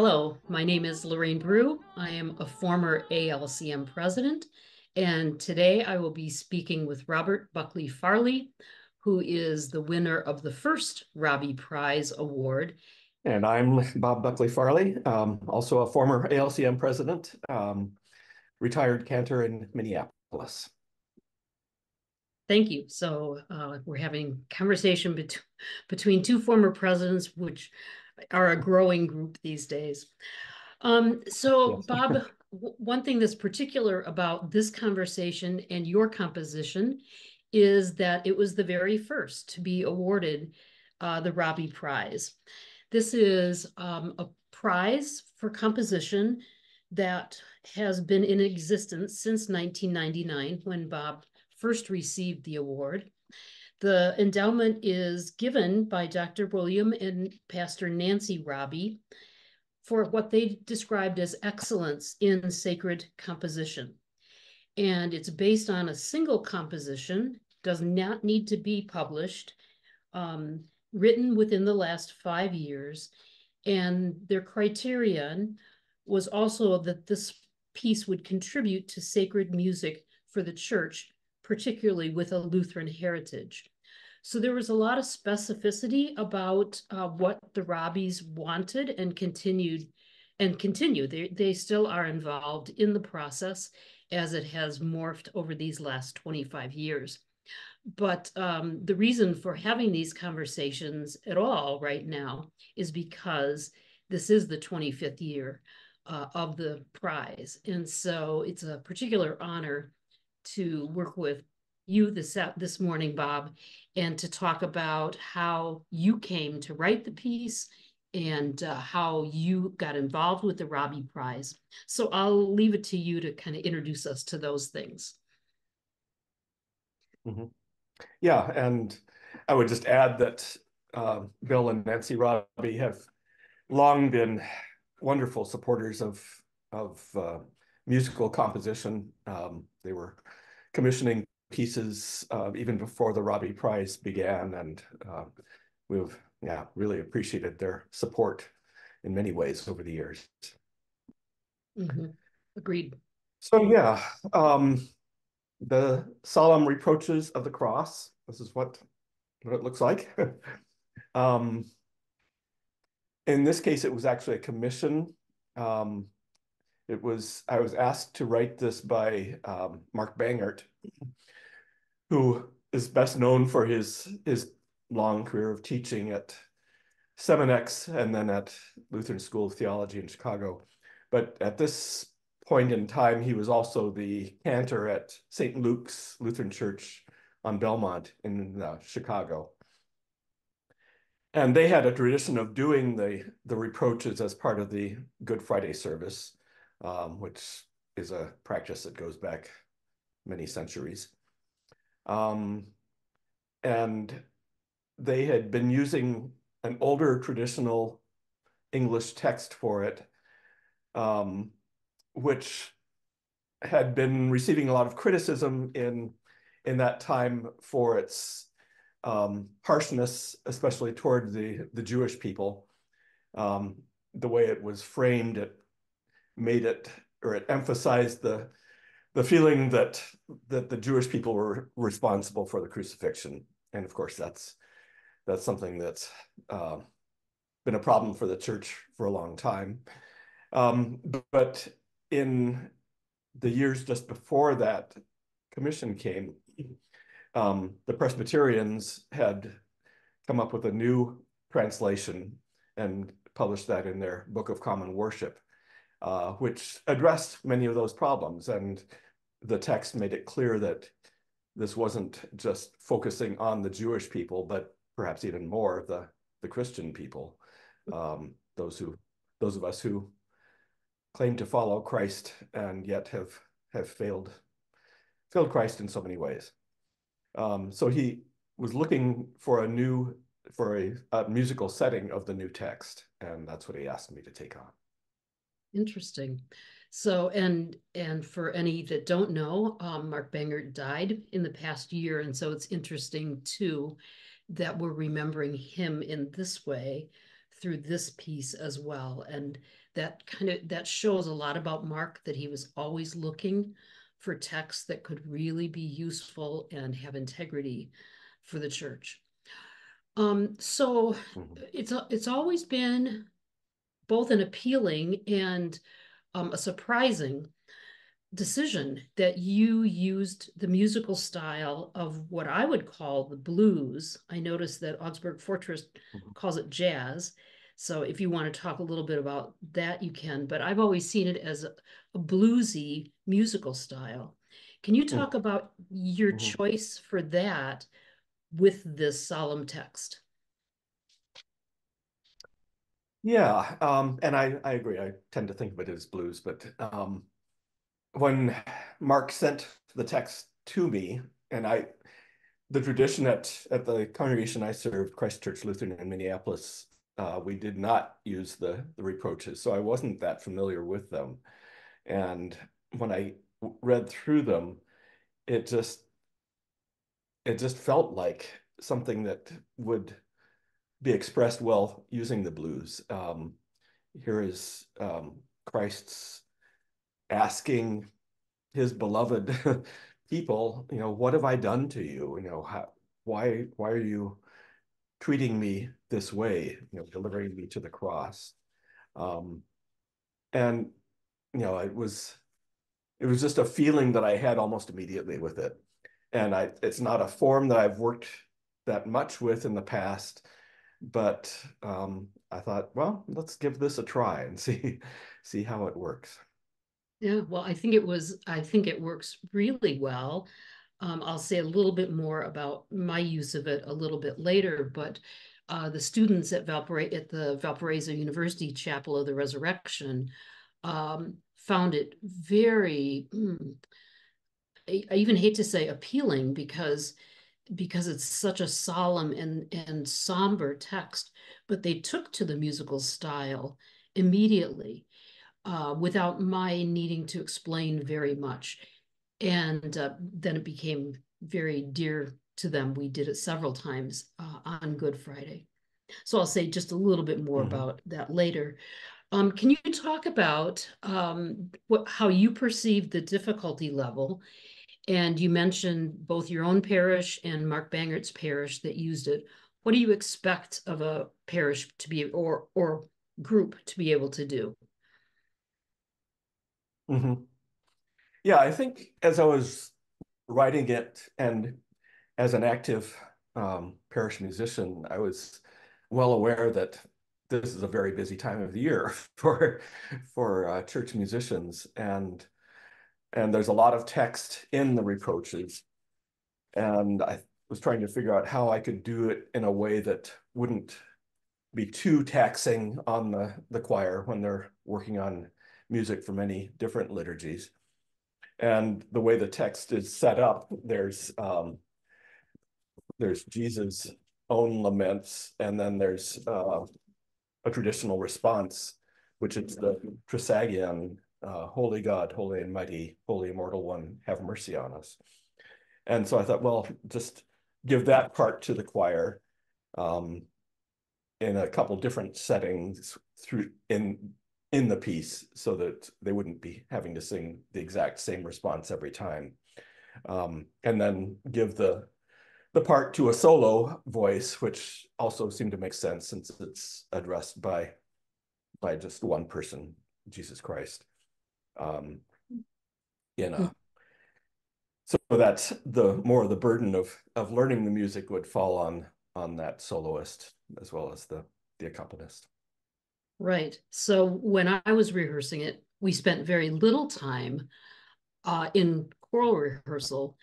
Hello, my name is Lorraine Brugh. I am a former ALCM president, and today I will be speaking with Robert Buckley Farlee, who is the winner of the first Raabe Prize Award. And I'm Bob Buckley Farlee, also a former ALCM president, retired cantor in Minneapolis. Thank you. So we're having conversation between two former presidents, which are a growing group these days. Yes. Bob, one thing that's particular about this conversation and your composition is that it was the very first to be awarded the Raabe Prize. This is a prize for composition that has been in existence since 1999 when Bob first received the award. The endowment is given by Dr. William and Pastor Nancy Raabe for what they described as excellence in sacred composition. And it's based on a single composition, does not need to be published, written within the last 5 years. And their criterion was also that this piece would contribute to sacred music for the church, particularly with a Lutheran heritage. So there was a lot of specificity about what the Raabes wanted and continue. They still are involved in the process as it has morphed over these last 25 years. But the reason for having these conversations at all right now is because this is the 25th year of the prize. And so it's a particular honor to work with you this morning, Bob, and to talk about how you came to write the piece and how you got involved with the Raabe Prize. So I'll leave it to you to kind of introduce us to those things. Mm-hmm. Yeah, and I would just add that Bill and Nancy Raabe have long been wonderful supporters of musical composition. They were commissioning pieces even before the Raabe Prize began, and we've really appreciated their support in many ways over the years. Mm-hmm. Agreed. So yeah, the Solemn Reproaches of the Cross. This is what it looks like. um, in this case, it was actually a commission. I was asked to write this by Mark Bangert, who is best known for his long career of teaching at Seminex and then at Lutheran School of Theology in Chicago. But at this point in time, he was also the cantor at St. Luke's Lutheran Church on Belmont in Chicago. And they had a tradition of doing the reproaches as part of the Good Friday service, which is a practice that goes back many centuries. And they had been using an older traditional English text for it, which had been receiving a lot of criticism in that time for its harshness, especially toward the Jewish people. The way it was framed, it made it, or it emphasized the feeling that the Jewish people were responsible for the crucifixion. And of course, that's something that's been a problem for the church for a long time. But in the years just before that commission came, the Presbyterians had come up with a new translation and published that in their Book of Common Worship, which addressed many of those problems. And the text made it clear that this wasn't just focusing on the Jewish people, but perhaps even more the Christian people, those of us who claim to follow Christ and yet have failed Christ in so many ways. So he was looking for a musical setting of the new text, and that's what he asked me to take on. Interesting. So, and for any that don't know, Mark Bangert died in the past year, and so it's interesting too that we're remembering him in this way through this piece as well, and that shows a lot about Mark, that he was always looking for texts that could really be useful and have integrity for the church. So it's always been both an appealing and a surprising decision that you used the musical style of what I would call the blues. I noticed that Augsburg Fortress calls it jazz. So if you want to talk a little bit about that, you can, but I've always seen it as a bluesy musical style. Can you talk about your choice for that with this solemn text? Yeah, and I agree. I tend to think of it as blues, but when Mark sent the text to me, and the tradition at the congregation I served, Christ Church Lutheran in Minneapolis, we did not use the reproaches, so I wasn't that familiar with them. And when I read through them, it just felt like something that would be expressed well using the blues. Here is Christ's asking his beloved people, what have I done to you? Why are you treating me this way? Delivering me to the cross. And it was just a feeling that I had almost immediately with it. And it's not a form that I've worked that much with in the past, but I thought, well, let's give this a try and see how it works. Yeah, well, I think it works really well. I'll say a little bit more about my use of it a little bit later, but the students at the Valparaiso University Chapel of the Resurrection found it very, I even hate to say appealing, because it's such a solemn and somber text, but they took to the musical style immediately, without my needing to explain very much. And then it became very dear to them. We did it several times on Good Friday. So I'll say just a little bit more about that later. Can you talk about how you perceive the difficulty level? And you mentioned both your own parish and Mark Bangert's parish that used it. What do you expect of a parish to be, or group to be able to do? Yeah, I think as I was writing it, and as an active parish musician, I was well aware that this is a very busy time of the year for church musicians, and there's a lot of text in the reproaches, and I was trying to figure out how I could do it in a way that wouldn't be too taxing on the choir when they're working on music for many different liturgies. And the way the text is set up, there's Jesus' own laments, and then there's a traditional response, which is the Trisagion, Holy God, Holy and Mighty, Holy Immortal One, have mercy on us. And so I thought, well, just give that part to the choir in a couple different settings in the piece, so that they wouldn't be having to sing the exact same response every time. And then give the part to a solo voice, which also seemed to make sense since it's addressed by just one person, Jesus Christ. So that's the more of the burden of learning the music would fall on that soloist as well as the accompanist. Right. So when I was rehearsing it, we spent very little time in choral rehearsal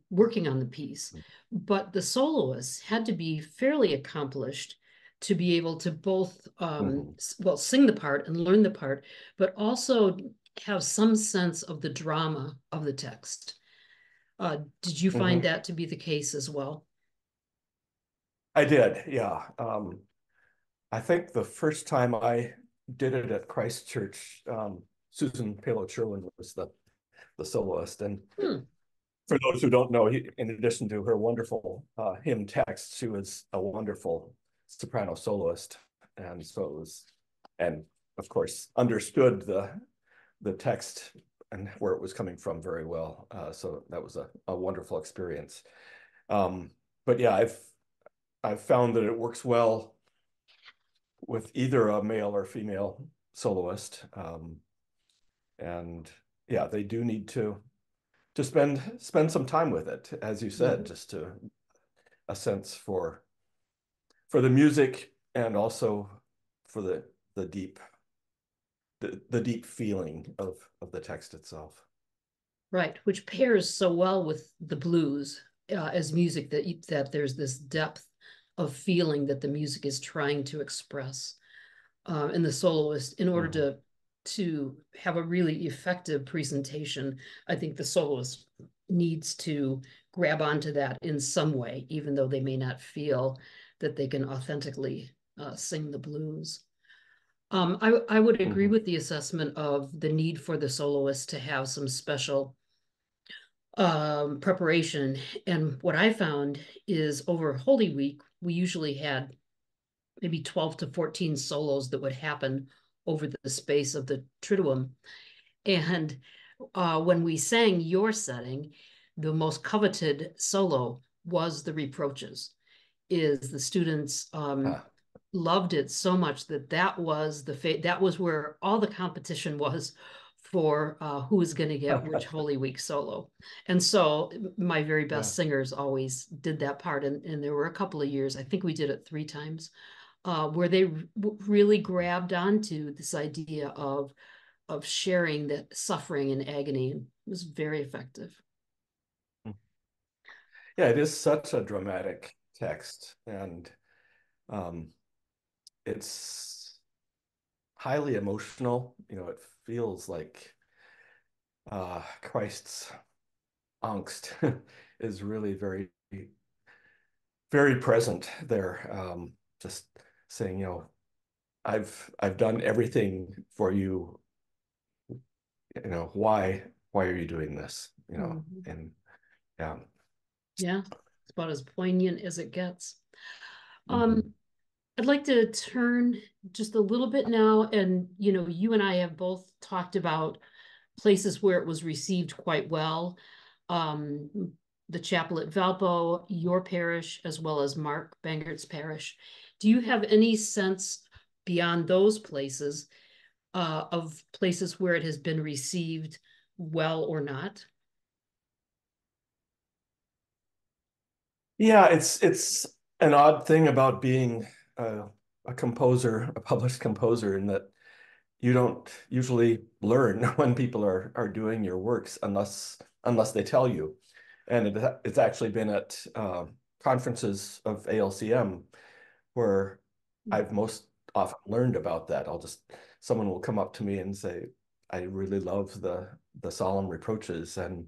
working on the piece, but the soloists had to be fairly accomplished to be able to both well, sing the part and learn the part, but also have some sense of the drama of the text. Did you find that to be the case as well? I did, yeah. I think the first time I did it at Christ Church, Susan Palo-Sherwin was the soloist. And for those who don't know, in addition to her wonderful hymn text, she was a wonderful soprano soloist. And so it was, and of course, understood the text and where it was coming from very well. So that was a wonderful experience. But yeah, I've found that it works well with either a male or female soloist. And yeah, they do need to spend some time with it, as you said, just to a sense for the music and also for the deep deep feeling of the text itself. Right, which pairs so well with the blues as music that there's this depth of feeling that the music is trying to express. And the soloist, in order to have a really effective presentation, I think the soloist needs to grab onto that in some way, even though they may not feel that they can authentically sing the blues. I would agree with the assessment of the need for the soloist to have some special preparation. And what I found is over Holy Week, we usually had maybe 12 to 14 solos that would happen over the space of the Triduum. And when we sang your setting, the most coveted solo was the Reproaches. Is the students loved it so much that that was that was where all the competition was for who was going to get which Holy Week solo. And so my very best singers always did that part. And there were a couple of years, I think we did it 3 times, where they really grabbed onto this idea of sharing that suffering and agony. It was very effective. Yeah, it is such a dramatic text, and it's highly emotional. You know, it feels like Christ's angst is really very, very present there. Just saying, you know, I've done everything for you. You know, why are you doing this? You know, and yeah. Yeah, it's about as poignant as it gets. I'd like to turn just a little bit now, and you and I have both talked about places where it was received quite well. The chapel at Valpo, your parish, as well as Mark Bangert's parish. Do you have any sense beyond those places of places where it has been received well or not? Yeah, it's an odd thing about being a composer, a published composer, in that you don't usually learn when people are doing your works unless they tell you. And it's actually been at conferences of ALCM where I've most often learned about that. Someone will come up to me and say, I really love the Solemn Reproaches, and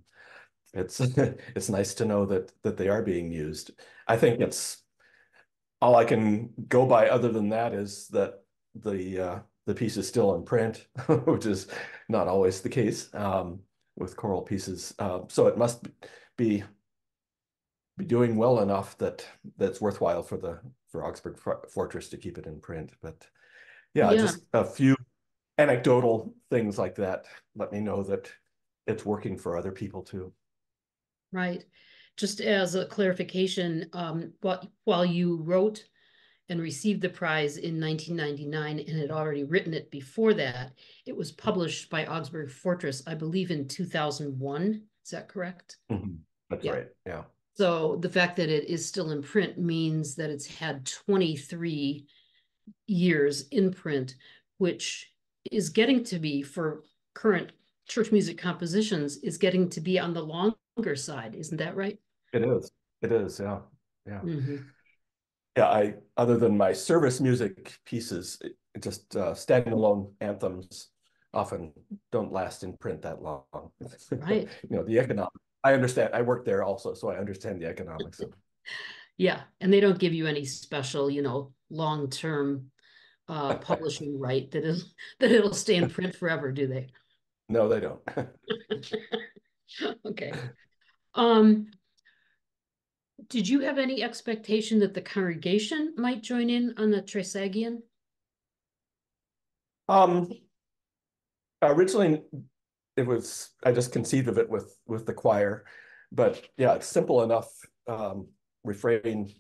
it's it's nice to know that they are being used. I think it's all I can go by other than that is that the piece is still in print, which is not always the case with choral pieces. So it must be doing well enough that's worthwhile for Augsburg Fortress to keep it in print. But yeah, just a few anecdotal things like that let me know that it's working for other people too. Right. Just as a clarification, while you wrote and received the prize in 1999 and had already written it before that, it was published by Augsburg Fortress, I believe, in 2001. Is that correct? That's right. Yeah. So the fact that it is still in print means that it's had 23 years in print, which is getting to be, for current church music compositions, is getting to be on the longer side. Isn't that right? It is. It is. Yeah. Yeah. Yeah. Other than my service music pieces, it just standalone anthems often don't last in print that long. Right. The economic. I understand. I work there also, so I understand the economics of. Yeah, and they don't give you any special, long-term publishing right that it'll stay in print forever, do they? No, they don't. Okay. Did you have any expectation that the congregation might join in on the Trisagion? Um, Originally, I just conceived of it with the choir, but yeah, it's simple enough refrain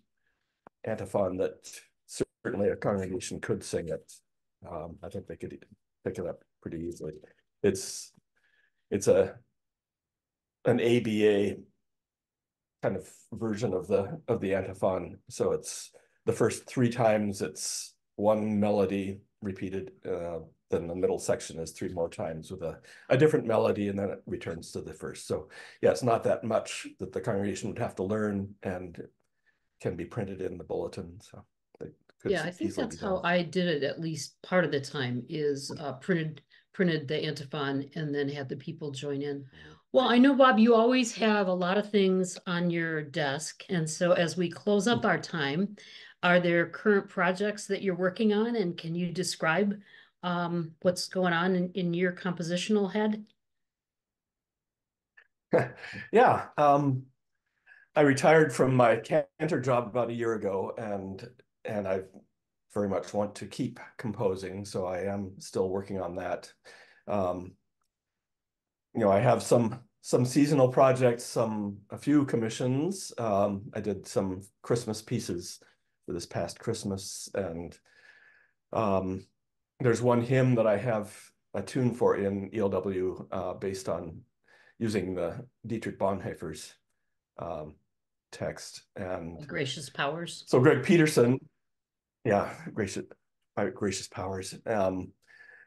antiphon that certainly a congregation could sing it. I think they could pick it up pretty easily. It's it's an ABA kind of version of the antiphon. So it's the first three times it's one melody repeated. Then the middle section is three more times with a different melody, and then it returns to the first. So yeah, it's not that much that the congregation would have to learn, and can be printed in the bulletin. So it could Yeah, I think easily be that's how done. I did it at least part of the time is printed the antiphon and then had the people join in. Well, I know, Bob, you always have a lot of things on your desk. And so as we close up our time, are there current projects that you're working on? And can you describe what's going on in your compositional head? Yeah, I retired from my cantor job about a year ago, and I very much want to keep composing, so I am still working on that. Um, I have some seasonal projects, a few commissions. I did some Christmas pieces for this past Christmas, and um, there's one hymn that I have a tune for in ELW based on using the Dietrich Bonhoeffer's um, text. And Gracious powers. so Greg Peterson, yeah, gracious powers.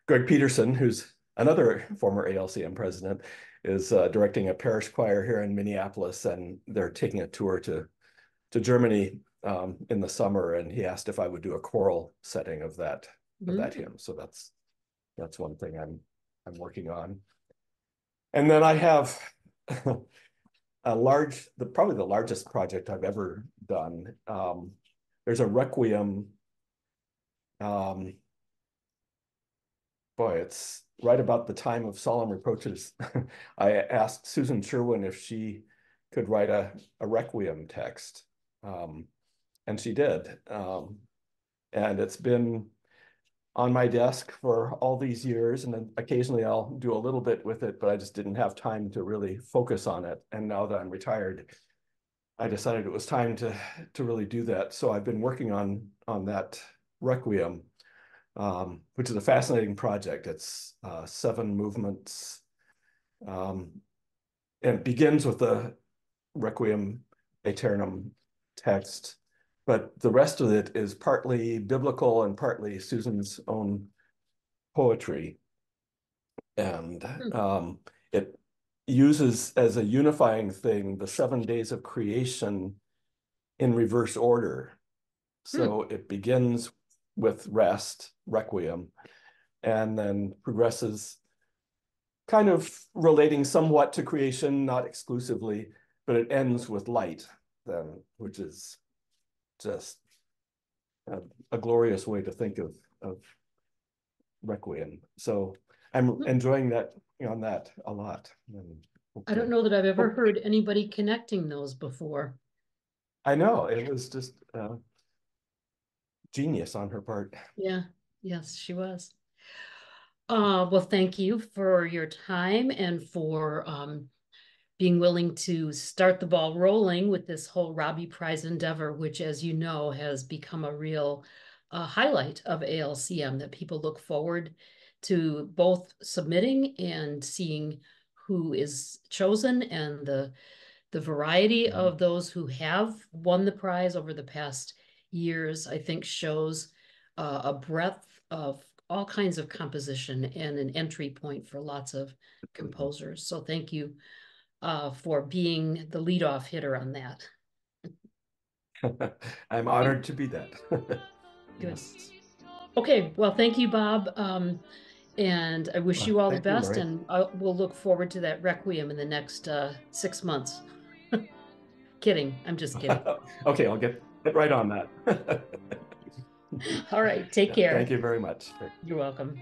Greg Peterson, who's another former ALCM president, is directing a parish choir here in Minneapolis, and they're taking a tour to Germany in the summer. And he asked if I would do a choral setting of that hymn. So that's one thing I'm working on. And then I have probably the largest project I've ever done. There's a requiem. Um, Boy, it's right about the time of Solemn Reproaches. I asked Susan Sherwin if she could write a requiem text, um, and she did. And it's been on my desk for all these years, and then occasionally I'll do a little bit with it, but I just didn't have time to really focus on it. And now that I'm retired, I decided it was time to really do that. So I've been working on that requiem, which is a fascinating project. It's 7 movements, and it begins with the Requiem Aeternam text, but the rest of it is partly biblical and partly Susan's own poetry. And it uses as a unifying thing the 7 days of creation in reverse order. So it begins with rest, requiem, and then progresses kind of relating somewhat to creation, not exclusively, but it ends with light then, which is just a glorious way to think of requiem. So I'm enjoying that on that a lot. And I don't know that I've ever heard anybody connecting those before. I know it was just genius on her part. Yeah, yes, she was. Well, thank you for your time and for being willing to start the ball rolling with this whole Raabe Prize endeavor, which, as you know, has become a real highlight of ALCM that people look forward to both submitting and seeing who is chosen and the variety of those who have won the prize over the past years, I think shows a breadth of all kinds of composition and an entry point for lots of composers. So thank you for being the leadoff hitter on that. I'm honored to be that. Good. Yes. Okay, well, thank you, Bob. And I wish you all the Thank you, best, Lorraine. and we'll look forward to that Requiem in the next 6 months. Kidding, I'm just kidding. Okay, I'll get right on that. All right, take Yeah, thank care. you very much. You're welcome.